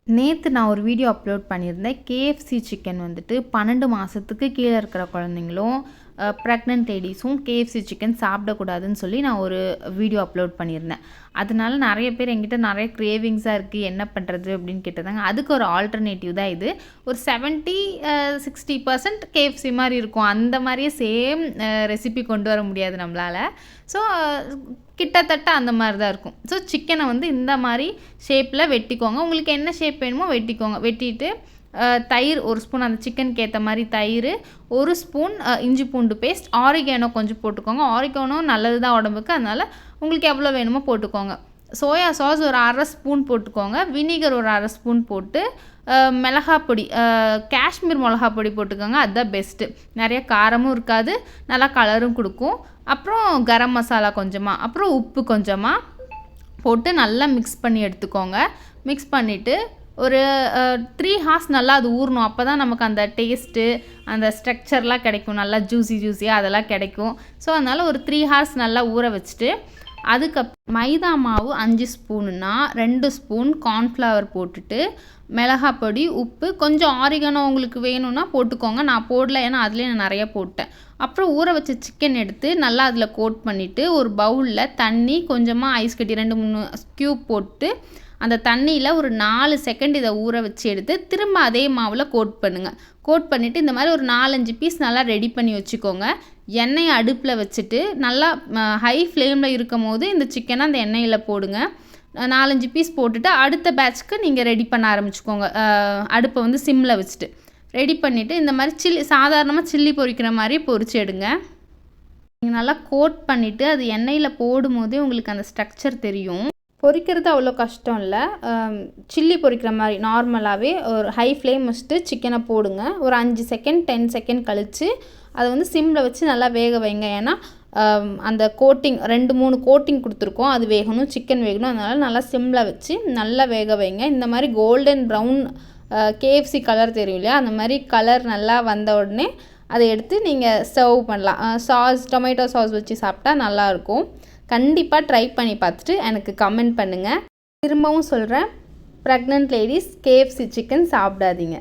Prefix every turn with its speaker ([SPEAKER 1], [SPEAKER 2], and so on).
[SPEAKER 1] நேற்று நான் ஒரு வீடியோ அப்லோட் பண்ணியிருந்தேன். கேஎஃப்சி சிக்கன் வந்துட்டு 12 மாதத்துக்கு கீழே இருக்கிற குழந்தைங்களும் ப்ரெக்னென்ட் லேடிஸும் கேஎஃப்சி சிக்கன் சாப்பிடக்கூடாதுன்னு சொல்லி நான் ஒரு வீடியோ அப்லோட் பண்ணியிருந்தேன். அதனால நிறைய பேர் என்கிட்ட நிறைய கிரேவிங்ஸாக இருக்குது, என்ன பண்ணுறது அப்படின்னு கேட்டிருந்தாங்க. அதுக்கு ஒரு ஆல்டர்னேட்டிவ் தான் இது. ஒரு 70-60% கேஎஃப்சி மாதிரி இருக்கும். அந்த மாதிரியே சேம் ரெசிபி கொண்டு வர முடியாது நம்மளால். ஸோ கிட்டத்தட்ட அந்த மாதிரி தான் இருக்கும். ஸோ சிக்கனை வந்து இந்த மாதிரி ஷேப்பில் வெட்டிக்கோங்க. உங்களுக்கு என்ன ஷேப் வேணுமோ வெட்டிக்கோங்க. வெட்டிட்டு தயிர் 1 ஸ்பூன், அந்த சிக்கனுக்கு ஏற்ற மாதிரி தயிர், 1 ஸ்பூன் இஞ்சி பூண்டு பேஸ்ட், ஆரிகானோ கொஞ்சம் போட்டுக்கோங்க. ஆரிகானோ நல்லது தான் உடம்புக்கு, அதனால் உங்களுக்கு எவ்வளோ வேணுமோ போட்டுக்கோங்க. சோயா சாஸ் ஒரு 1/2 ஸ்பூன் போட்டுக்கோங்க. வினிகர் ஒரு 1/2 ஸ்பூன் போட்டு மிளகாப்பொடி, காஷ்மீர் மிளகாப்பொடி போட்டுக்கோங்க. அதுதான் பெஸ்ட்டு. நிறைய காரமும் இருக்காது, நல்லா கலரும் கொடுக்கும். அப்புறம் கரம் மசாலா கொஞ்சமாக, அப்புறம் உப்பு கொஞ்சமாக போட்டு நல்லா மிக்ஸ் பண்ணி எடுத்துக்கோங்க. மிக்ஸ் பண்ணிவிட்டு ஒரு 3 ஹார்ஸ் நல்லா அது ஊறணும். அப்போ தான் நமக்கு அந்த டேஸ்ட்டு, அந்த ஸ்ட்ரக்சர்லாம் கிடைக்கும், நல்லா ஜூஸியாக அதெல்லாம் கிடைக்கும். ஸோ அதனால் ஒரு 3 ஹார்ஸ் நல்லா ஊற வச்சுட்டு, மைதா மாவு 5 ஸ்பூனுன்னா 2 ஸ்பூன் கார்ன்ஃப்ளவர் போட்டுட்டு, மிளகாப்பொடி, உப்பு, கொஞ்சம் ஆரிகானோ உங்களுக்கு வேணும்னா போட்டுக்கோங்க. நான் போடல, ஏன்னா அதுலேயே நான் நிறைய போட்டேன். அப்புறம் ஊற வச்ச சிக்கன் எடுத்து நல்லா அதில் கோட் பண்ணிவிட்டு, ஒரு பவுலில் தண்ணி, கொஞ்சமாக ஐஸ் கட்டி 2-3 க்யூப் போட்டு, அந்த தண்ணியில் ஒரு 4 செகண்ட் இதை ஊற வச்சு எடுத்து திரும்ப அதே மாவில் கோட் பண்ணுங்கள். கோட் பண்ணிவிட்டு இந்த மாதிரி ஒரு 4-5 பீஸ் நல்லா ரெடி பண்ணி வச்சுக்கோங்க. எண்ணெயை அடுப்பில் வச்சுட்டு நல்லா ஹை ஃப்ளேமில் இருக்கும் போது இந்த சிக்கனை அந்த எண்ணெயில் போடுங்க. 4-5 பீஸ் போட்டுட்டு அடுத்த பேட்ச்க்கு நீங்கள் ரெடி பண்ண ஆரம்பிச்சுக்கோங்க. அடுப்பை வந்து சிம்மில் வச்சுட்டு ரெடி பண்ணிவிட்டு இந்த மாதிரி சாதாரணமாக சில்லி பொரிக்கிற மாதிரி பொரிச்சு எடுங்க. நீங்கள் நல்லா கோட் பண்ணிவிட்டு அது எண்ணெயில் போடும்போதே உங்களுக்கு அந்த ஸ்ட்ரக்சர் தெரியும். பொரிக்கிறது அவ்வளோ கஷ்டம் இல்லை. சில்லி பொரிக்கிற மாதிரி நார்மலாகவே ஒரு ஹை ஃப்ளேம் வச்சுட்டு சிக்கனை போடுங்க. ஒரு 5 செகண்ட் 10 செகண்ட் கழித்து அதை வந்து சிம்மில் வச்சு நல்லா வேக வைங்க. ஏன்னா அந்த கோட்டிங் 2-3 கோட்டிங் கொடுத்துருக்கோம், அது வேகணும், சிக்கன் வேகணும். அதனால் நல்லா சிம்மில் வச்சு நல்லா வேக வைங்க. இந்த மாதிரி கோல்டன் ப்ரௌன் கேஎஃப்சி கலர் தெரியும் இல்லையா, அந்த மாதிரி கலர் நல்லா வந்த உடனே அதை எடுத்து நீங்கள் சர்வ் பண்ணலாம். டொமேட்டோ சாஸ் வச்சு சாப்பிட்டா நல்லாயிருக்கும். கண்டிப்பாக ட்ரை பண்ணி பார்த்துட்டு எனக்கு கமெண்ட் பண்ணுங்கள். திரும்பவும் சொல்கிறேன், ப்ரெக்னென்ட் லேடிஸ் கேஎஃப்சி சிக்கன் சாப்பிடாதீங்க.